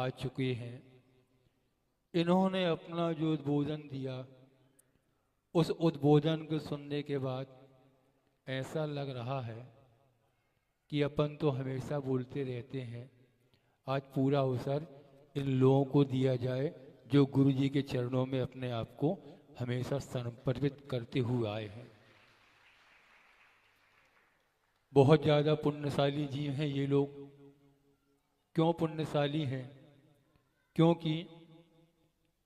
आ चुके हैं। इन्होंने अपना जो उद्बोधन दिया, उस उद्बोधन को सुनने के बाद ऐसा लग रहा है कि अपन तो हमेशा बोलते रहते हैं, आज पूरा अवसर इन लोगों को दिया जाए जो गुरु जी के चरणों में अपने आप को हमेशा समर्पित करते हुए आए हैं। बहुत ज़्यादा पुण्यशाली जी हैं ये लोग। क्यों पुण्यशाली हैं? क्योंकि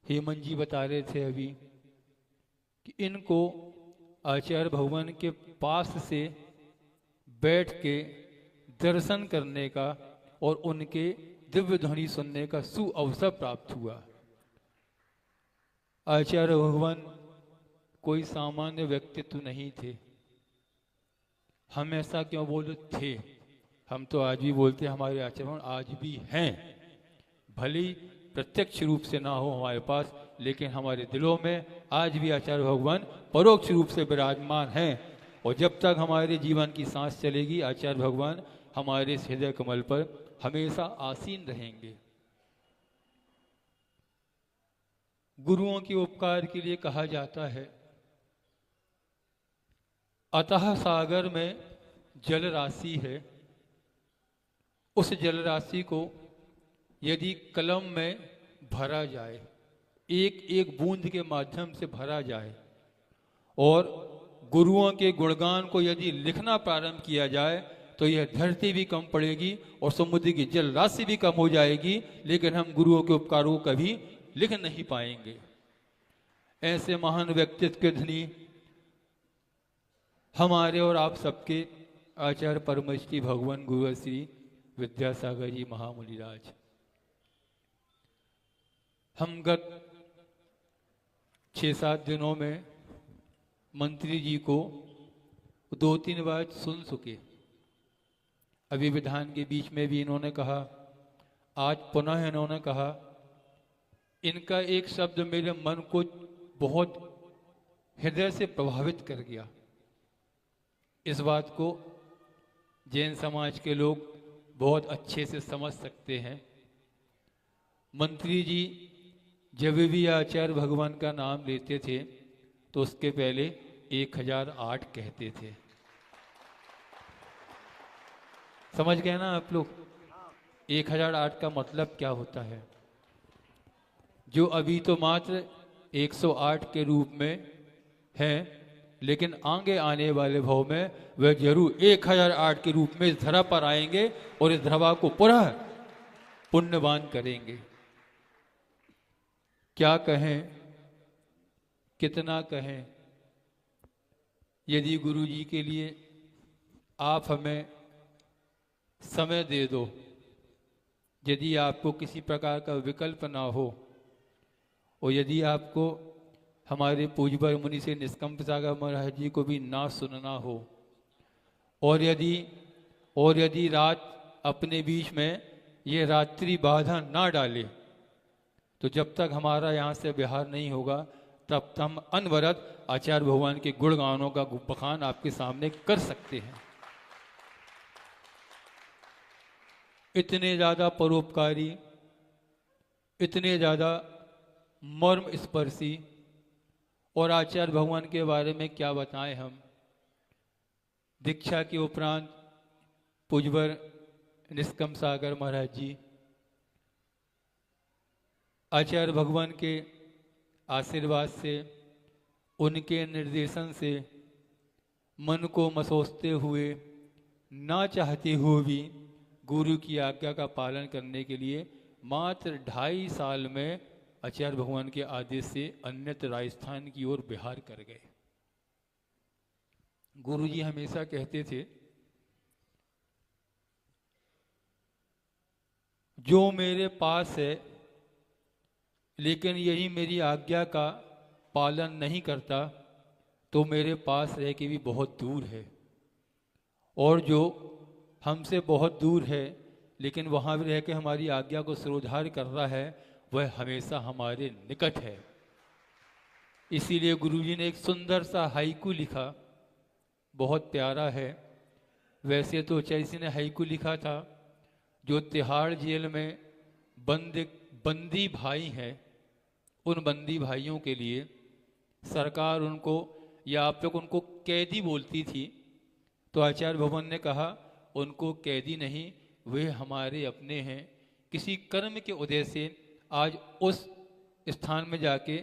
हेमंत जी बता रहे थे अभी कि इनको आचार्य भगवान के पास से बैठ के दर्शन करने का और उनके दिव्य ध्वनि सुनने का सुअवसर प्राप्त हुआ। आचार्य भगवान कोई सामान्य व्यक्तित्व नहीं थे। हम ऐसा क्यों बोले थे? हम तो आज भी बोलते हैं हमारे आचार्य भगवान आज भी हैं। भले ही प्रत्यक्ष रूप से ना हो हमारे पास, लेकिन हमारे दिलों में आज भी आचार्य भगवान परोक्ष रूप से विराजमान हैं। और जब तक हमारे जीवन की सांस चलेगी, आचार्य भगवान हमारे हृदय कमल पर हमेशा आसीन रहेंगे। गुरुओं के उपकार के लिए कहा जाता है, अतः सागर में जल राशि है, उस जल राशि को यदि कलम में भरा जाए, एक एक बूंद के माध्यम से भरा जाए, और गुरुओं के गुणगान को यदि लिखना प्रारंभ किया जाए, तो यह धरती भी कम पड़ेगी और समुद्र की जल राशि भी कम हो जाएगी, लेकिन हम गुरुओं के उपकारों को कभी लिख नहीं पाएंगे। ऐसे महान व्यक्तित्व के धनी हमारे और आप सबके आचार्य परमश्री भगवान गुरु श्री विद्यासागर जी महामुनिराज। हम गत 6-7 दिनों में मंत्री जी को 2-3 बार सुन चुके। अभी विधान के बीच में भी इन्होंने कहा, आज पुनः इन्होंने कहा। इनका एक शब्द मेरे मन को बहुत हृदय से प्रभावित कर गया। इस बात को जैन समाज के लोग बहुत अच्छे से समझ सकते हैं। मंत्री जी जब भी आचार्य भगवान का नाम लेते थे तो उसके पहले 1008 कहते थे। समझ गए ना आप लोग? 1008 का मतलब क्या होता है? जो अभी तो मात्र 108 के रूप में है, लेकिन आगे आने वाले भाव में वह जरूर 1008 के रूप में इस धरा पर आएंगे और इस धरा को पुनः पुण्यवान करेंगे। क्या कहें, कितना कहें? यदि गुरु जी के लिए आप हमें समय दे दो, यदि आपको किसी प्रकार का विकल्प ना हो, और यदि आपको हमारे पूज्यवर मुनि से निष्कंप सागर महाराज जी को भी ना सुनना हो, और यदि रात अपने बीच में ये रात्रि बाधा ना डाले, तो जब तक हमारा यहाँ से विहार नहीं होगा तब तक हम अनवरत आचार्य भगवान के गुणगानों का बखान आपके सामने कर सकते हैं। इतने ज़्यादा परोपकारी, इतने ज़्यादा मर्म स्पर्शी, और आचार्य भगवान के बारे में क्या बताएं हम। दीक्षा के उपरांत पूज्यवर निष्कंप सागर महाराज जी आचार्य भगवान के आशीर्वाद से, उनके निर्देशन से मन को मसोसते हुए, ना चाहते हुए भी गुरु की आज्ञा का पालन करने के लिए मात्र 2.5 साल में आचार्य भगवान के आदेश से अन्यत्र राजस्थान की ओर बिहार कर गए। गुरु जी हमेशा कहते थे, जो मेरे पास है लेकिन यही मेरी आज्ञा का पालन नहीं करता, तो मेरे पास रह के भी बहुत दूर है, और जो हमसे बहुत दूर है लेकिन वहाँ भी रह के हमारी आज्ञा को सिरोधार्य कर रहा है, वह हमेशा हमारे निकट है। इसीलिए गुरुजी ने एक सुंदर सा हाइकू लिखा, बहुत प्यारा है। वैसे तो चैसी ने हाइकू लिखा था, जो तिहाड़ जेल में बंदी भाई हैं, उन बंदी भाइयों के लिए सरकार उनको, या आप लोग उनको कैदी बोलती थी, तो आचार्य भगवान ने कहा उनको कैदी नहीं, वे हमारे अपने हैं। किसी कर्म के उदय से आज उस स्थान में जाके,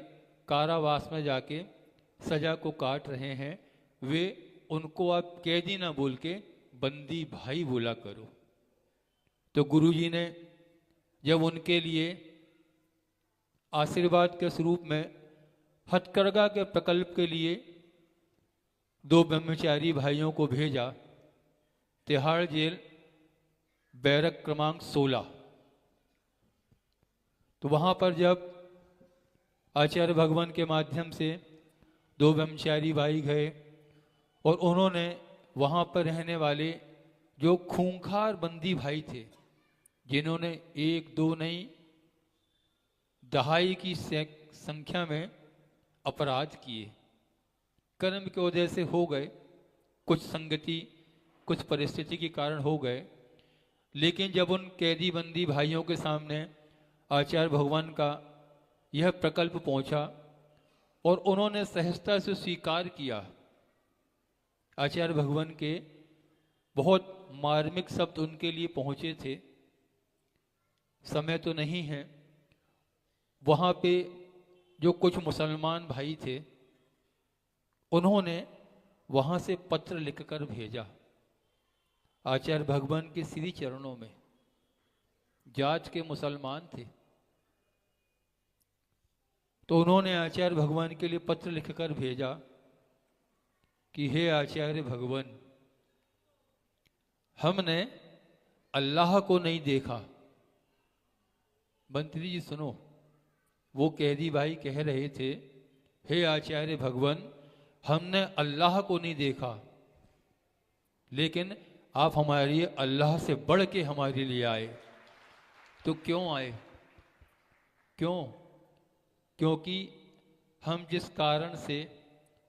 कारावास में जाके सजा को काट रहे हैं, वे उनको आप कैदी ना बोल के बंदी भाई बोला करो। तो गुरुजी ने जब उनके लिए आशीर्वाद के स्वरूप में हथकरघा के प्रकल्प के लिए 2 ब्रह्मचारी भाइयों को भेजा, तिहाड़ जेल बैरक क्रमांक 16। तो वहां पर जब आचार्य भगवान के माध्यम से 2 ब्रह्मचारी भाई गए और उन्होंने वहां पर रहने वाले जो खूंखार बंदी भाई थे, जिन्होंने 1-2 नहीं दहाई की संख्या में अपराध किए, कर्म के वजह से हो गए, कुछ संगति कुछ परिस्थिति के कारण हो गए, लेकिन जब उन कैदी बंदी भाइयों के सामने आचार्य भगवान का यह प्रकल्प पहुंचा और उन्होंने सहजता से स्वीकार किया, आचार्य भगवान के बहुत मार्मिक शब्द उनके लिए पहुंचे थे। समय तो नहीं है, वहां पे जो कुछ मुसलमान भाई थे उन्होंने वहां से पत्र लिखकर भेजा आचार्य भगवान के श्री चरणों में। जाट के मुसलमान थे, तो उन्होंने आचार्य भगवान के लिए पत्र लिखकर भेजा कि हे आचार्य भगवान, हमने अल्लाह को नहीं देखा। मंत्री जी सुनो, वो कैदी भाई कह रहे थे, हे आचार्य भगवान, हमने अल्लाह को नहीं देखा, लेकिन आप हमारे लिए अल्लाह से बढ़ के हमारे लिए आए। तो क्यों आए? क्यों? क्योंकि हम जिस कारण से,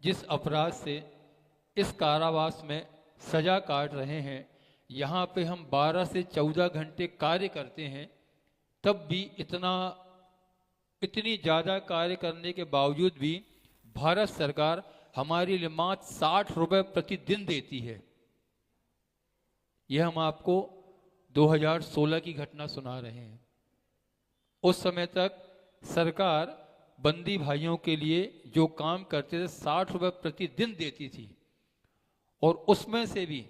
जिस अपराध से इस कारावास में सजा काट रहे हैं, यहाँ पे हम 12 से 14 घंटे कार्य करते हैं, तब भी इतनी ज़्यादा कार्य करने के बावजूद भी भारत सरकार हमारे लिए मात्र 60 रुपये प्रतिदिन देती है। यह हम आपको 2016 की घटना सुना रहे हैं। उस समय तक सरकार बंदी भाइयों के लिए जो काम करते थे 60 रुपये प्रतिदिन देती थी, और उसमें से भी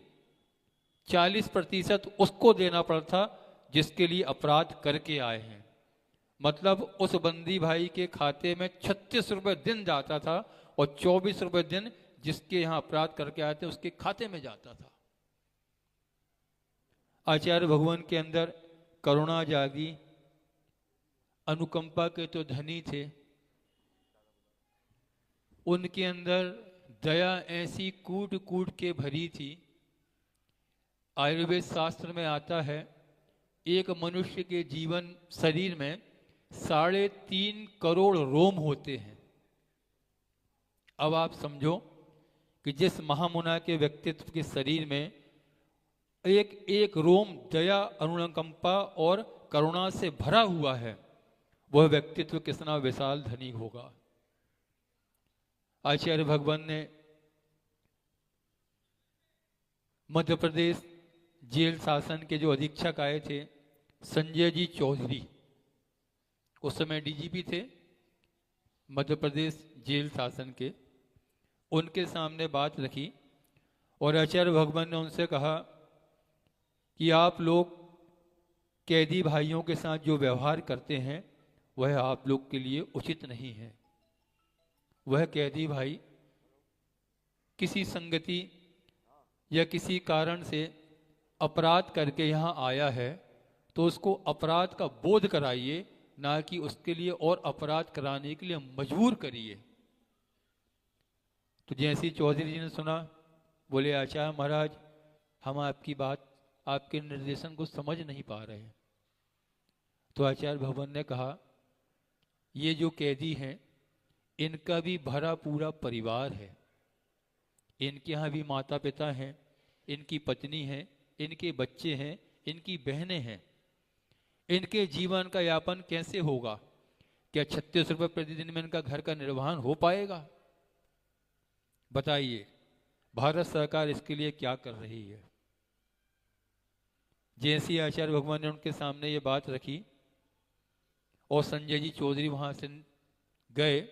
40% उसको देना पड़ता जिसके लिए अपराध करके आए हैं। मतलब उस बंदी भाई के खाते में 36 रुपये दिन जाता था और 24 रुपये दिन जिसके यहाँ अपराध करके आए थे उसके खाते में जाता था। आचार्य भगवान के अंदर करुणा जागी, अनुकंपा के तो धनी थे, उनके अंदर दया ऐसी कूट कूट के भरी थी। आयुर्वेद शास्त्र में आता है, एक मनुष्य के जीवन शरीर में 3.5 करोड़ रोम होते हैं। अब आप समझो कि जिस महामुना के व्यक्तित्व के शरीर में एक एक रोम दया, अनुकंपा और करुणा से भरा हुआ है, वह व्यक्तित्व कितना विशाल धनी होगा। आचार्य भगवान ने मध्य प्रदेश जेल शासन के जो अधीक्षक आए थे, संजय जी चौधरी, उस समय डीजीपी थे मध्य प्रदेश जेल शासन के, उनके सामने बात रखी और आचार्य भगवान ने उनसे कहा कि आप लोग कैदी भाइयों के साथ जो व्यवहार करते हैं वह आप लोग के लिए उचित नहीं है। वह कैदी भाई किसी संगति या किसी कारण से अपराध करके यहाँ आया है, तो उसको अपराध का बोध कराइए, ना कि उसके लिए और अपराध कराने के लिए मजबूर करिए। तो जैसे चौधरी जी ने सुना, बोले आचार्य महाराज, हम आपकी बात, आपके निर्देशन को समझ नहीं पा रहे हैं। तो आचार्य भगवान ने कहा, ये जो कैदी हैं इनका भी भरा पूरा परिवार है, इनके यहाँ भी माता पिता हैं, इनकी पत्नी है, इनके बच्चे हैं, इनकी बहनें हैं। इनके जीवन का यापन कैसे होगा? क्या 36 रुपये प्रतिदिन में इनका घर का निर्वहन हो पाएगा? बताइए, भारत सरकार इसके लिए क्या कर रही है? जैसे ही आचार्य भगवान ने उनके सामने ये बात रखी और संजय जी चौधरी वहां से गए,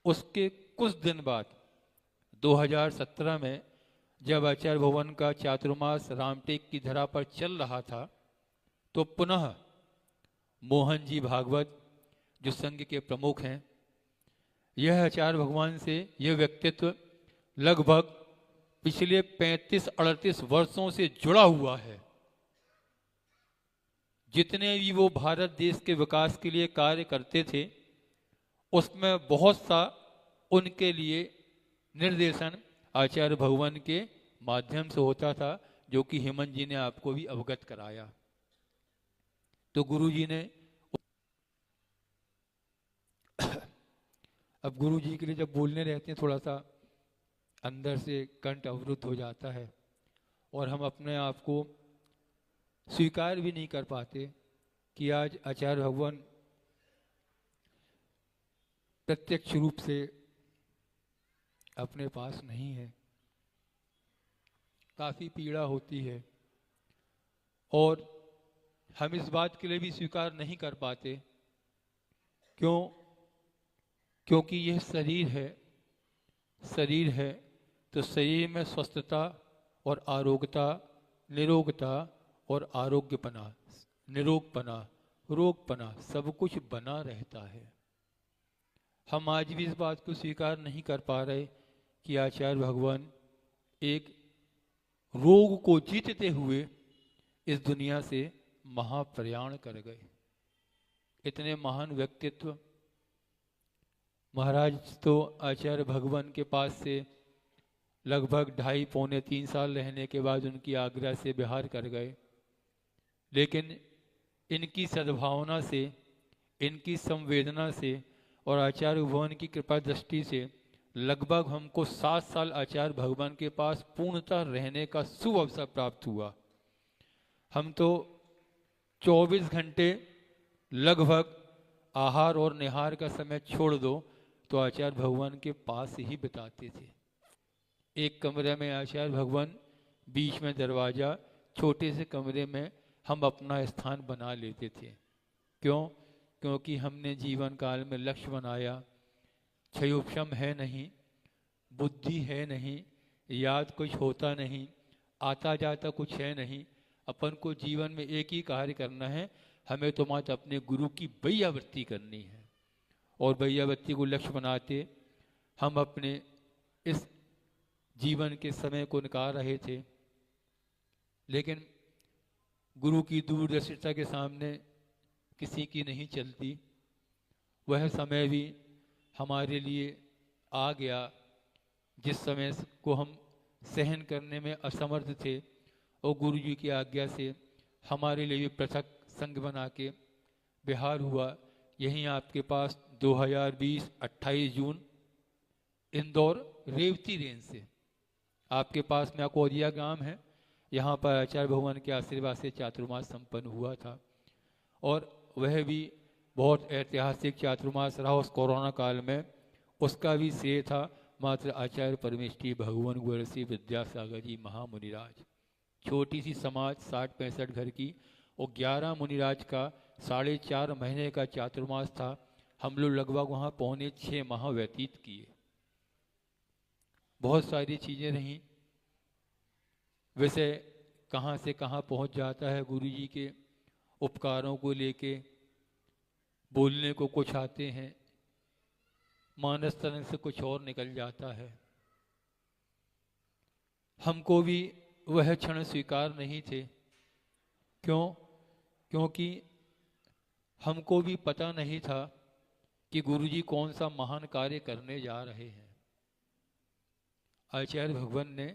उसके कुछ दिन बाद 2017 में जब आचार्य भवन का चातुर्मास रामटेक की धरा पर चल रहा था, तो पुनः मोहन जी भागवत जो संघ के प्रमुख हैं, यह आचार्य भगवान से यह व्यक्तित्व लगभग पिछले 35-38 वर्षों से जुड़ा हुआ है। जितने भी वो भारत देश के विकास के लिए कार्य करते थे, उसमें बहुत सा उनके लिए निर्देशन आचार्य भगवान के माध्यम से होता था, जो कि हेमंत जी ने आपको भी अवगत कराया। तो गुरु जी ने अब गुरु जी के लिए जब बोलने रहते हैं, थोड़ा सा अंदर से कंठ अवरुद्ध हो जाता है और हम अपने आप को स्वीकार भी नहीं कर पाते कि आज आचार्य भगवान प्रत्यक्ष रूप से अपने पास नहीं है। काफी पीड़ा होती है और हम इस बात के लिए भी स्वीकार नहीं कर पाते। क्यों? क्योंकि यह शरीर है तो शरीर में स्वस्थता और आरोग्यता, निरोगता और आरोग्यपना, निरोगपना, रोगपना सब कुछ बना रहता है। हम आज भी इस बात को स्वीकार नहीं कर पा रहे कि आचार्य भगवान एक रोग को जीतते हुए इस दुनिया से महाप्रयाण कर गए। इतने महान व्यक्तित्व। महाराज तो आचार्य भगवान के पास से लगभग 2.5-3 साल रहने के बाद उनकी आज्ञा से बिहार कर गए, लेकिन इनकी सद्भावना से, इनकी संवेदना से और आचार्य भगवान की कृपा दृष्टि से लगभग हमको 7 साल आचार्य भगवान के पास पूर्णतः रहने का शुभ अवसर प्राप्त हुआ। हम तो 24 घंटे लगभग आहार और निहार का समय छोड़ दो तो आचार्य भगवान के पास ही बिताते थे। एक कमरे में आचार्य भगवान, बीच में दरवाजा, छोटे से कमरे में हम अपना स्थान बना लेते थे। क्यों? क्योंकि हमने जीवन काल में लक्ष्य बनाया, क्षयोपशम है नहीं, बुद्धि है नहीं, याद कुछ होता नहीं, आता जाता कुछ है नहीं। अपन को जीवन में एक ही कार्य करना है, हमें तो मात्र अपने गुरु की बैयावृत्ति करनी है। और बैयावृत्ति को लक्ष्य बनाते हम अपने इस जीवन के समय को निकाल रहे थे। लेकिन गुरु की दूरदर्शिता के सामने किसी की नहीं चलती। वह समय भी हमारे लिए आ गया जिस समय को हम सहन करने में असमर्थ थे, और गुरु जी की आज्ञा से हमारे लिए भी पृथक संघ बना के बिहार हुआ। यहीं आपके पास 2020 28 जून इंदौर रेवती रेंज से आपके पास में अकोरिया गांव है, यहाँ पर आचार्य भगवान के आशीर्वाद से चातुर्मास संपन्न हुआ था। और वह भी बहुत ऐतिहासिक चातुर्मास रहा उस कोरोना काल में। उसका भी श्रेय था मात्र आचार्य परमेष्ठी भगवान गुरु विद्यासागर जी महामुनिराज। छोटी सी समाज 60-65 घर की, और 11 मुनिराज का 4.5 महीने का चातुर्मास था। हम लोग लगभग वहाँ 6.25 माह व्यतीत किए। बहुत सारी चीज़ें रहीं। वैसे कहाँ से कहाँ पहुँच जाता है गुरु जी के उपकारों को लेके। बोलने को कुछ आते हैं, मानस तन से कुछ और निकल जाता है। हमको भी वह क्षण स्वीकार नहीं थे। क्यों? क्योंकि हमको भी पता नहीं था कि गुरुजी कौन सा महान कार्य करने जा रहे हैं। आचार्य भगवान ने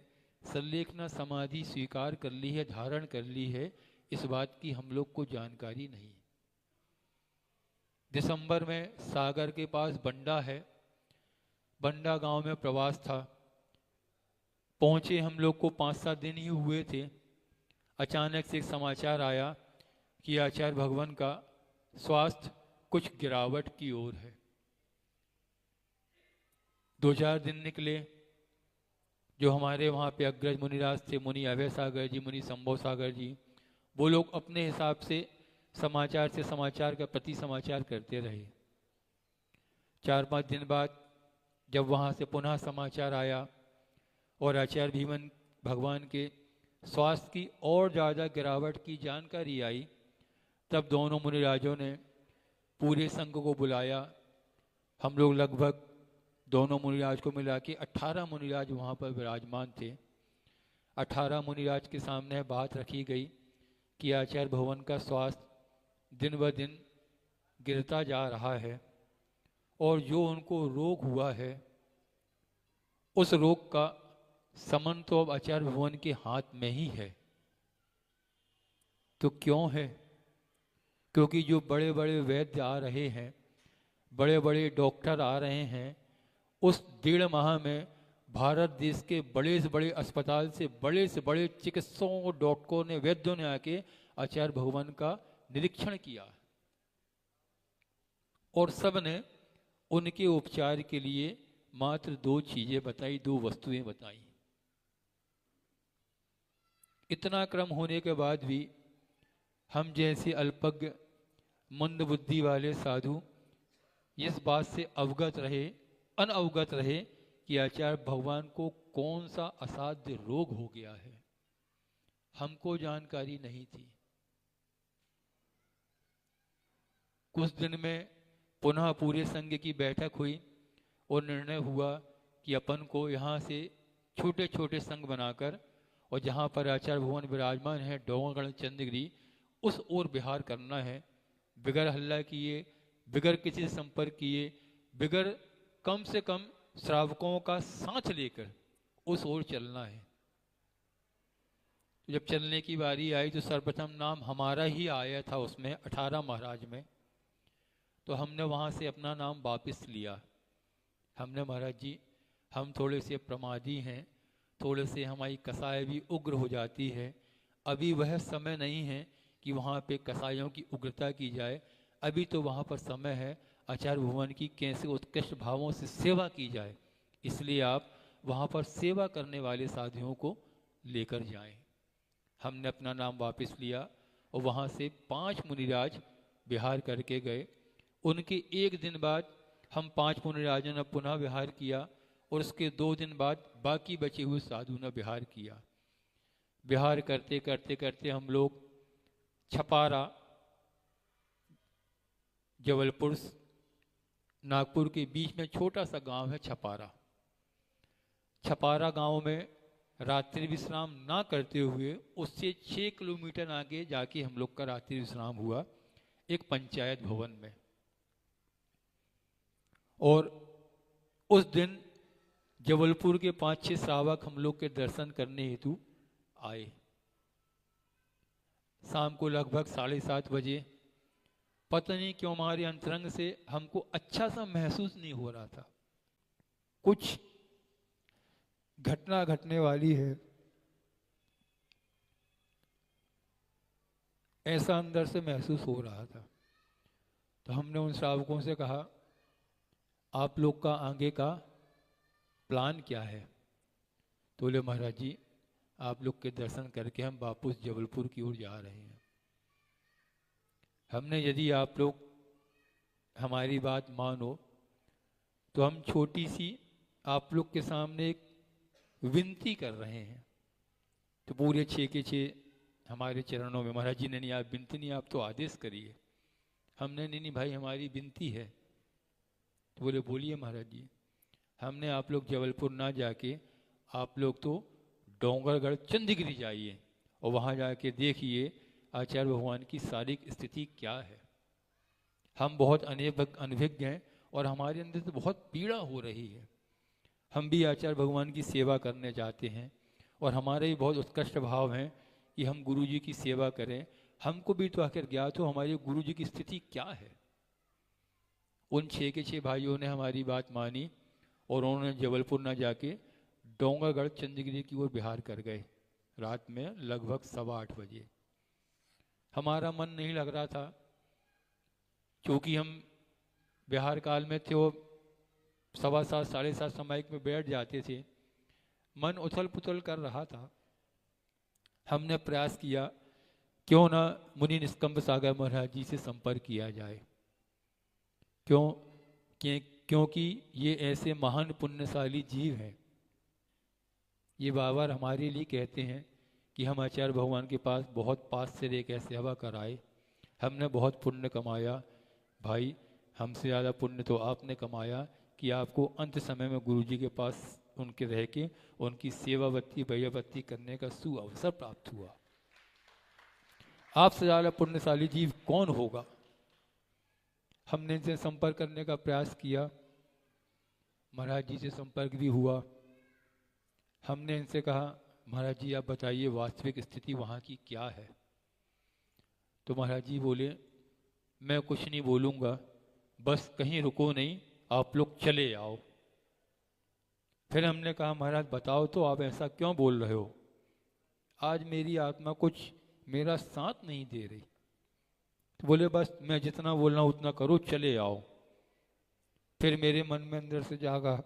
संलेखना समाधि स्वीकार कर ली है, धारण कर ली है, इस बात की हम लोग को जानकारी नहीं। दिसंबर में सागर के पास बंडा है, बंडा गांव में प्रवास था। पहुंचे हम लोग को 5-7 दिन ही हुए थे। अचानक से एक समाचार आया कि आचार्य भगवान का स्वास्थ्य कुछ गिरावट की ओर है। 2-4 दिन निकले, जो हमारे वहाँ पे अग्रज मुनिराज थे, मुनि अभय सागर जी, मुनि संभव सागर जी, वो लोग अपने हिसाब से समाचार से समाचार का प्रति समाचार करते रहे। 4-5 दिन बाद जब वहाँ से पुनः समाचार आया और आचार्य भीमन भगवान के स्वास्थ्य की और ज़्यादा गिरावट की जानकारी आई, तब दोनों मुनिराजों ने पूरे संघ को बुलाया। हम लोग लगभग दोनों मुनिराज को मिला के 18 मुनिराज वहाँ पर विराजमान थे। 18 मुनिराज के सामने बात रखी गई कि आचार्य भगवान का स्वास्थ्य दिन ब दिन गिरता जा रहा है और जो उनको रोग हुआ है उस रोग का समन तो अब आचार्य भगवान के हाथ में ही है। तो क्यों है? क्योंकि जो बड़े बड़े वैद्य आ रहे हैं, बड़े बड़े डॉक्टर आ रहे हैं, उस 1.5 माह में भारत देश के बड़े से बड़े अस्पताल से बड़े चिकित्सकों, डॉक्टरों ने, वैद्यों ने आके आचार्य भगवान का निरीक्षण किया और सब ने उनके उपचार के लिए मात्र 2 चीजें बताई, 2 वस्तुएं बताई। इतना क्रम होने के बाद भी हम जैसे अल्पज्ञ मंद बुद्धि वाले साधु इस बात से अनअवगत रहे कि आचार्य भगवान को कौन सा असाध्य रोग हो गया है। हमको जानकारी नहीं थी। कुछ दिन में पुनः पूरे संघ की बैठक हुई और निर्णय हुआ कि अपन को यहाँ से छोटे छोटे संघ बनाकर और जहाँ पर आचार्य भगवान विराजमान है, डोंगरगढ़ चंद्रगिरी, उस ओर विहार करना है, बिगर हल्ला किए, बिगर किसी से संपर्क किए, बिगर कम से कम श्रावकों का साथ लेकर उस ओर चलना है। जब चलने की बारी आई तो सर्वप्रथम नाम हमारा ही आया था उसमें 18 महाराज में। तो हमने वहाँ से अपना नाम वापस लिया। हमने, महाराज जी हम थोड़े से प्रमादी हैं, थोड़े से हमारी कसाई भी उग्र हो जाती है, अभी वह समय नहीं है कि वहाँ पे कसाईयों की उग्रता की जाए। अभी तो वहाँ पर समय है आचार्य भगवान की कैसे उत्कृष्ट भावों से सेवा की जाए, इसलिए आप वहाँ पर सेवा करने वाले साधुओं को लेकर जाएं। हमने अपना नाम वापस लिया और वहाँ से 5 मुनिराज विहार करके गए। उनके 1 दिन बाद हम 5 मुनिराजों ने पुनः विहार किया और उसके 2 दिन बाद बाकी बचे हुए साधु ने विहार किया। विहार करते करते करते हम लोग छपारा, जबलपुर, नागपुर के बीच में छोटा सा गांव है छपारा। छपारा गांव में रात्रि विश्राम ना करते हुए उससे 6 किलोमीटर आगे जाके हम लोग का रात्रि विश्राम हुआ एक पंचायत भवन में। और उस दिन जबलपुर के 5-6 श्रावक हम लोग के दर्शन करने हेतु आए। शाम को लगभग 7:30 बजे, पता नहीं क्यों हमारे अंतरंग से हमको अच्छा सा महसूस नहीं हो रहा था, कुछ घटना घटने वाली है, ऐसा अंदर से महसूस हो रहा था। तो हमने उन श्रावकों से कहा, आप लोग का आगे का प्लान क्या है? तो बोले, महाराज जी आप लोग के दर्शन करके हम वापस जबलपुर की ओर जा रहे हैं। हमने, यदि आप लोग हमारी बात मानो तो हम छोटी सी आप लोग के सामने एक विनती कर रहे हैं। तो पूरे 6 के 6 हमारे चरणों में, महाराज जी ने, नहीं आप विनती नहीं, आप तो आदेश करिए। हमने, नहीं भाई हमारी विनती है। तो बोले, बोलिए महाराज जी। हमने, आप लोग जबलपुर ना जाके आप लोग तो डोंगरगढ़ चंद्रगिरी जाइए और वहाँ जाके देखिए आचार्य भगवान की शारीरिक स्थिति क्या है। हम बहुत अनभिज्ञ हैं और हमारे अंदर तो बहुत पीड़ा हो रही है। हम भी आचार्य भगवान की सेवा करने जाते हैं और हमारे भी बहुत उत्कृष्ट भाव हैं कि हम गुरु जी की सेवा करें। हमको भी तो आखिर ज्ञात हो हमारे गुरु जी की स्थिति क्या है। उन 6 के 6 भाइयों ने हमारी बात मानी और उन्होंने जबलपुर ना जाके डोंगरगढ़ चंद्रगिरी की ओर विहार कर गए। रात में लगभग 8:15 बजे हमारा मन नहीं लग रहा था, क्योंकि हम बिहार काल में थे, वो 7:15 7:30 सामयिक में बैठ जाते थे, मन उथल पुथल कर रहा था। हमने प्रयास किया क्यों ना मुनि निष्कंभ सागर महाराज जी से संपर्क किया जाए। क्योंकि ये ऐसे महान पुण्यशाली जीव हैं। ये बाबर हमारे लिए कहते हैं कि हम आचार्य भगवान के पास बहुत पास से रह के सेवा कराए, हमने बहुत पुण्य कमाया। भाई, हमसे ज़्यादा पुण्य तो आपने कमाया कि आपको अंत समय में गुरु जी के पास उनके रह के उनकी सेवावत्ती भैयावत्ती करने का सुअवसर प्राप्त हुआ। आपसे ज़्यादा पुण्यशाली जीव कौन होगा। हमने इनसे संपर्क करने का प्रयास किया, महाराज जी से संपर्क भी हुआ। हमने इनसे कहा, महाराज जी आप बताइए वास्तविक स्थिति वहाँ की क्या है। तो महाराज जी बोले, मैं कुछ नहीं बोलूँगा, बस कहीं रुको नहीं, आप लोग चले आओ। फिर हमने कहा, महाराज बताओ तो आप ऐसा क्यों बोल रहे हो, आज मेरी आत्मा कुछ मेरा साथ नहीं दे रही। तो बोले, बस मैं जितना बोलना उतना करो, चले आओ। फिर मेरे मन में अंदर से जागा,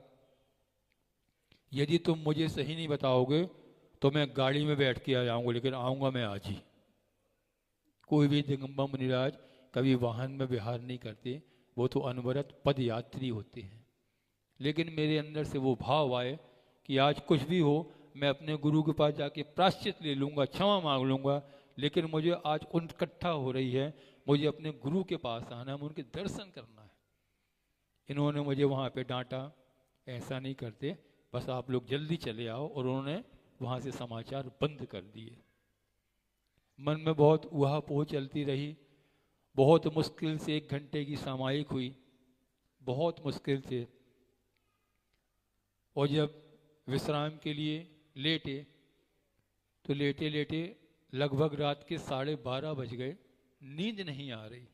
यदि तुम मुझे सही नहीं बताओगे तो मैं गाड़ी में बैठ के आ जाऊंगा, लेकिन आऊँगा मैं आज ही। कोई भी दिगंबर मुनिराज कभी वाहन में विहार नहीं करते, वो तो अनवरत पद यात्री होते हैं। लेकिन मेरे अंदर से वो भाव आए कि आज कुछ भी हो, मैं अपने गुरु के पास जाके प्रायश्चित ले लूँगा, क्षमा मांग लूँगा, लेकिन मुझे आज उत्कंठा हो रही है, मुझे अपने गुरु के पास आना है, उनके दर्शन करना है। इन्होंने मुझे वहाँ पे डांटा, ऐसा नहीं करते, बस आप लोग जल्दी चले आओ। और उन्होंने वहाँ से समाचार बंद कर दिए। मन में बहुत उहापोह चलती रही। बहुत मुश्किल से 1 घंटे की सामायिक हुई, बहुत मुश्किल से। और जब विश्राम के लिए लेटे तो लेटे लेटे लगभग रात के 12:30 बज गए, नींद नहीं आ रही।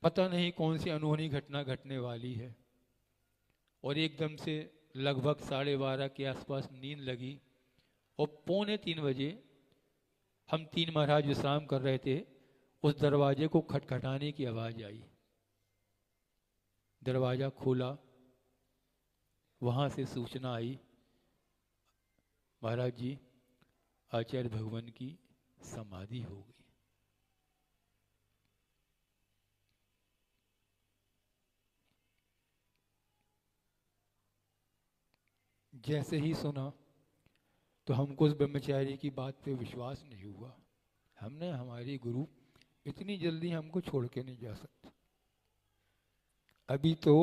पता नहीं कौन सी अनहोनी घटना घटने वाली है, और एकदम से लगभग 12:30 के आसपास नींद लगी। और 2:45 बजे हम 3 महाराज विश्राम कर रहे थे, उस दरवाजे को खटखटाने की आवाज़ आई। दरवाज़ा खोला, वहाँ से सूचना आई, महाराज जी आचार्य भगवान की समाधि हो गई। जैसे ही सुना तो हमको उस ब्रह्मचारी की बात पे विश्वास नहीं हुआ। हमने हमारी गुरु इतनी जल्दी हमको छोड़ के नहीं जा सकते। अभी तो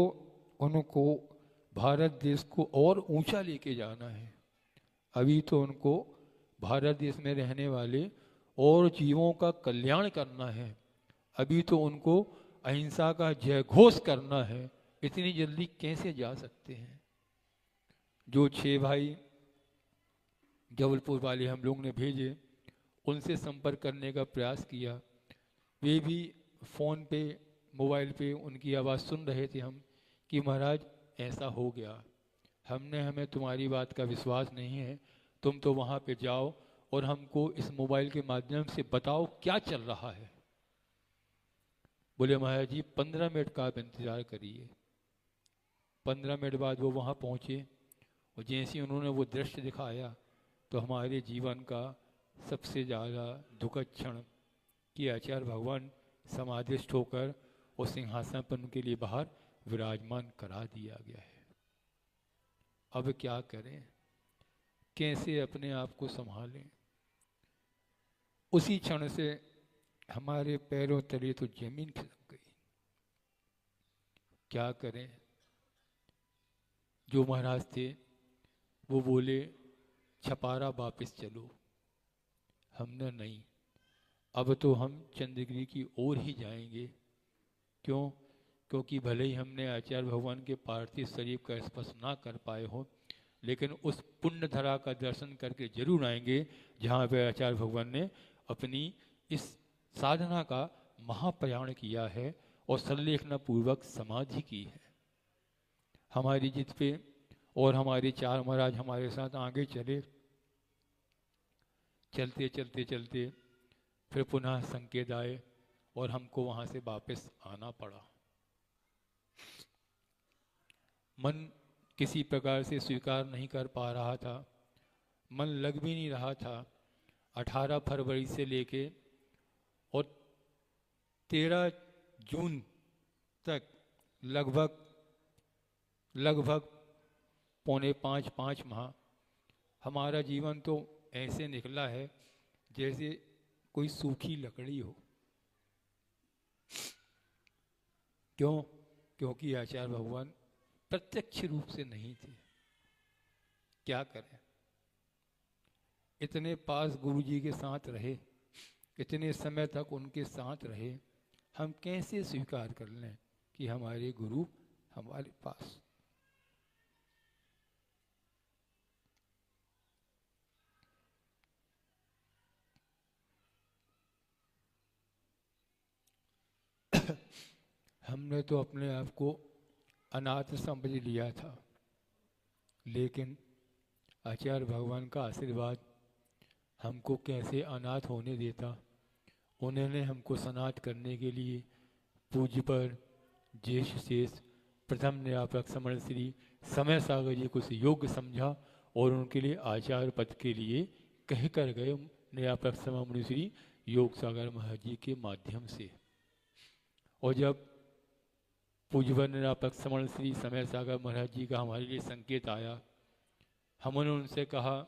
उनको भारत देश को और ऊंचा लेके जाना है। अभी तो उनको भारत देश में रहने वाले और जीवों का कल्याण करना है। अभी तो उनको अहिंसा का जय घोष करना है। इतनी जल्दी कैसे जा सकते हैं। जो 6 भाई जबलपुर वाले हम लोग ने भेजे, उनसे संपर्क करने का प्रयास किया। वे भी फ़ोन पे मोबाइल पे उनकी आवाज़ सुन रहे थे हम कि महाराज ऐसा हो गया, हमें तुम्हारी बात का विश्वास नहीं है, तुम तो वहाँ पे जाओ और हमको इस मोबाइल के माध्यम से बताओ क्या चल रहा है। बोले महाराज जी 15 मिनट का आप इंतज़ार करिए। 15 मिनट बाद वो वहाँ पहुँचे और जैसे उन्होंने वो दृश्य दिखाया तो हमारे जीवन का सबसे ज़्यादा दुखद क्षण कि आचार्य भगवान समाधिस्थ होकर और सिंहासन पर उनके लिए बाहर विराजमान करा दिया गया है। अब क्या करें, कैसे अपने आप को संभालें। उसी क्षण से हमारे पैरों तले तो जमीन खिसक गई। क्या करें। जो महाराज थे वो बोले छपारा वापस चलो। हमने नहीं, अब तो हम चंद्रगिरी की ओर ही जाएंगे। क्यों? क्योंकि भले ही हमने आचार्य भगवान के पार्थिव शरीर का स्पर्श ना कर पाए हो, लेकिन उस पुण्य धरा का दर्शन करके जरूर आएंगे जहाँ पे आचार्य भगवान ने अपनी इस साधना का महाप्रयाण किया है और संलेखना पूर्वक समाधि की है। हमारी जिद पे और हमारे 4 महाराज हमारे साथ आगे चले। चलते चलते चलते फिर पुनः संकेत आए और हमको वहाँ से वापस आना पड़ा। मन किसी प्रकार से स्वीकार नहीं कर पा रहा था, मन लग भी नहीं रहा था। 18 फरवरी से लेके और 13 जून तक लगभग पौने 5 माह हमारा जीवन तो ऐसे निकला है जैसे कोई सूखी लकड़ी हो। क्यों? क्योंकि आचार्य भगवान प्रत्यक्ष रूप से नहीं थे। क्या करें, इतने पास गुरु जी के साथ रहे, इतने समय तक उनके साथ रहे, हम कैसे स्वीकार कर लें कि हमारे गुरु हमारे पास। हमने तो अपने आप को अनाथ समझ लिया था, लेकिन आचार्य भगवान का आशीर्वाद हमको कैसे अनाथ होने देता। उन्होंने हमको सनाथ करने के लिए पूज्य पर ज्येष्ठ शेष प्रथम न्यायपालक समण श्री समय सागर जी को योग्य समझा और उनके लिए आचार्य पद के लिए कह कर गए न्यायपालक समण श्री योग सागर महाराज जी के माध्यम से। और जब पूज्य न्यायपालक समण श्री समय सागर महाराज जी का हमारे लिए संकेत आया, हमने उनसे कहा,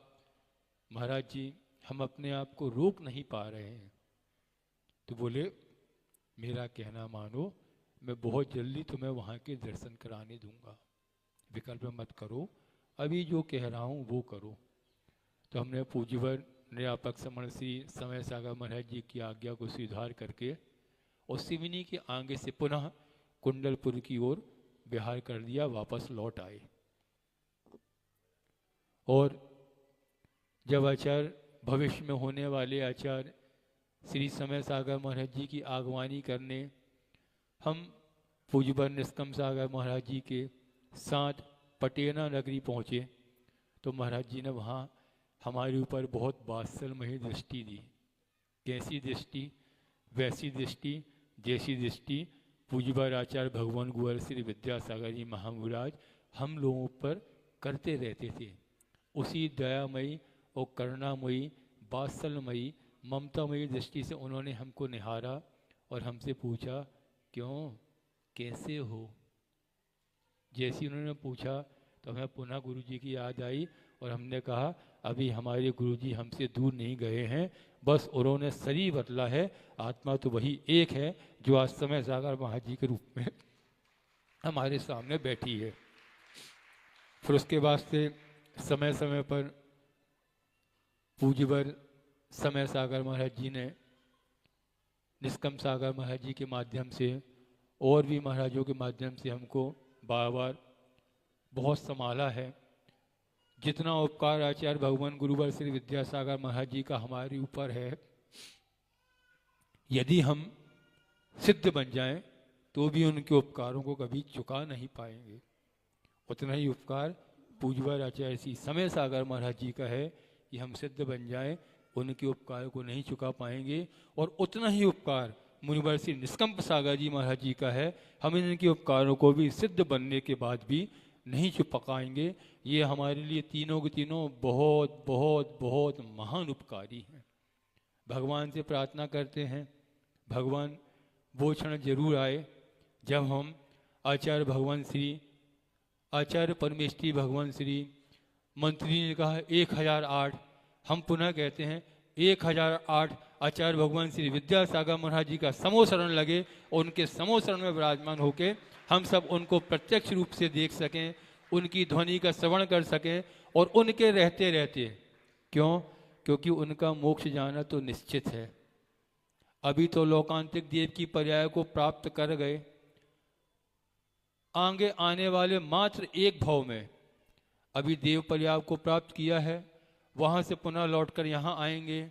महाराज जी हम अपने आप को रोक नहीं पा रहे हैं। तो बोले, मेरा कहना मानो, मैं बहुत जल्दी तुम्हें वहाँ के दर्शन कराने दूंगा, विकल्प मत करो, अभी जो कह रहा हूँ वो करो। तो हमने पूज्यवर न्यायपालक समण श्री समय सागर महाराज जी की आज्ञा को स्वीकार करके और सिवनी के आगे से पुनः कुंडलपुर की ओर विहार कर दिया, वापस लौट आए। और जब आचार्य भविष्य में होने वाले आचार्य श्री समय सागर महाराज जी की आगवानी करने हम पूज्यवर निष्कम सागर महाराज जी के साथ पटेना नगरी पहुँचे, तो महाराज जी ने वहाँ हमारे ऊपर बहुत वात्सल्यमयी दृष्टि दी। कैसी दृष्टि? वैसी दृष्टि जैसी दृष्टि पूज्यवर आचार्य भगवान गुरु श्री विद्यासागर जी महामुराज हम लोगों पर करते रहते थे। उसी दयामयी और करुणामयी वात्सल्यमयी ममतामयी दृष्टि से उन्होंने हमको निहारा और हमसे पूछा, क्यों, कैसे हो? जैसे उन्होंने पूछा तो हमें पुनः गुरु जी की याद आई और हमने कहा, अभी हमारे गुरु जी हमसे दूर नहीं गए हैं, बस उन्होंने शरीर बदला है, आत्मा तो वही एक है जो आज समय सागर महाराज जी के रूप में हमारे सामने बैठी है। फिर उसके बाद से समय समय पर पूज्यवर समय सागर महाराज जी ने निष्कम सागर महाराज जी के माध्यम से और भी महाराजों के माध्यम से हमको बार बार बहुत संभाला है। जितना उपकार आचार्य भगवान गुरुवर श्री विद्यासागर महाराज जी का हमारे ऊपर है, यदि हम सिद्ध बन जाएं तो भी उनके उपकारों को कभी चुका नहीं पाएंगे। उतना ही उपकार पूज्यवर आचार्य श्री समय सागर महाराज जी का है कि हम सिद्ध बन जाएं, उनके उपकारों को नहीं चुका पाएंगे। और उतना ही उपकार मुनिवर श्री निष्कंप सागर जी महाराज जी का है, हम इनके उपकारों को भी सिद्ध बनने के बाद भी नहीं चुका पाएंगे। ये हमारे लिए तीनों के तीनों बहुत बहुत बहुत महान उपकारी हैं। भगवान से प्रार्थना करते हैं, भगवान वो क्षण जरूर आए जब हम आचार्य भगवान श्री आचार्य परमेष्ठी भगवान श्री मंत्री ने कहा 1008, हम पुनः कहते हैं 1008 आचार्य भगवान श्री विद्यासागर महाराज जी का समोशरण लगे और उनके समोशरण में विराजमान होके हम सब उनको प्रत्यक्ष रूप से देख सकें, उनकी ध्वनि का श्रवण कर सकें और उनके रहते रहते, क्यों? क्योंकि उनका मोक्ष जाना तो निश्चित है। अभी तो लोकांतिक देव की पर्याय को प्राप्त कर गए, आगे आने वाले मात्र एक भाव में अभी देव पर्याय को प्राप्त किया है, वहां से पुनः लौटकर यहाँ आएंगे,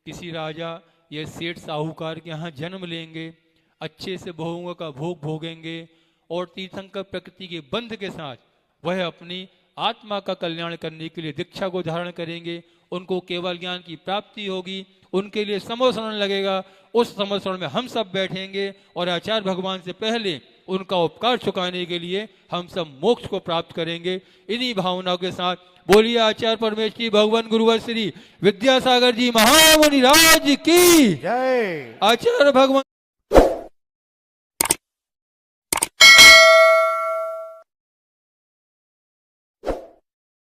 किसी राजा या सेठ साहूकार के यहाँ जन्म लेंगे, अच्छे से भोगों का भोग भोगेंगे और तीर्थंकर प्रकृति के बंध के साथ वह अपनी आत्मा का कल्याण करने के लिए दीक्षा को धारण करेंगे, उनको केवल ज्ञान की प्राप्ति होगी, उनके लिए समोसरण लगेगा। उस समोसरण में हम सब बैठेंगे और आचार्य भगवान से पहले उनका उपकार चुकाने के लिए हम सब मोक्ष को प्राप्त करेंगे। इन्हीं भावनाओं के साथ बोलिए आचार्य परमेश्वर की भगवान गुरुवर श्री विद्यासागर जी महामुनि राज की जय। आचार्य भगवान